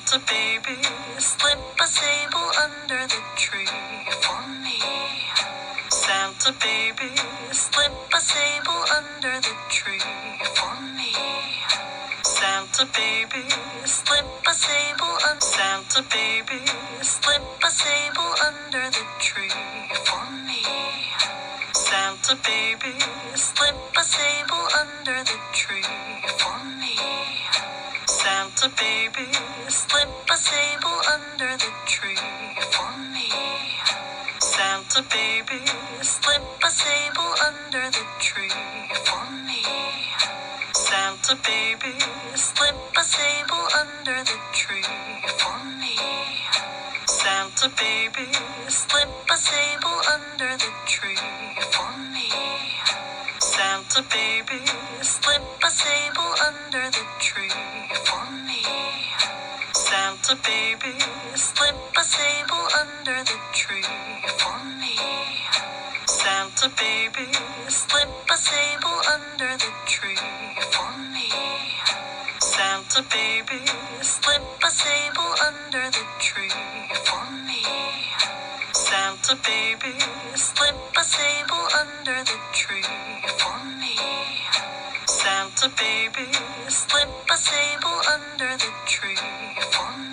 Santa baby, slip a sable under the tree for me. Santa baby, slip a sable under the tree for me. Santa baby, slip a sable Santa baby, slip a sable under the tree for me. Santa baby, slip a sable under the tree for me. Santa baby, slip a sable under the tree for me. Santa baby, slip a sable under the tree for me. Santa baby, slip a sable under the tree for me. Santa baby, slip a sable under the tree for me. Santa baby, slip a sable under the tree for me. Santa baby, slip a sable under the tree for me. Santa baby, slip a sable under the tree for me. Santa baby, slip a sable under the tree for me. Santa baby, slip a sable under the tree for me. Santa baby, slip a sable under the tree for me.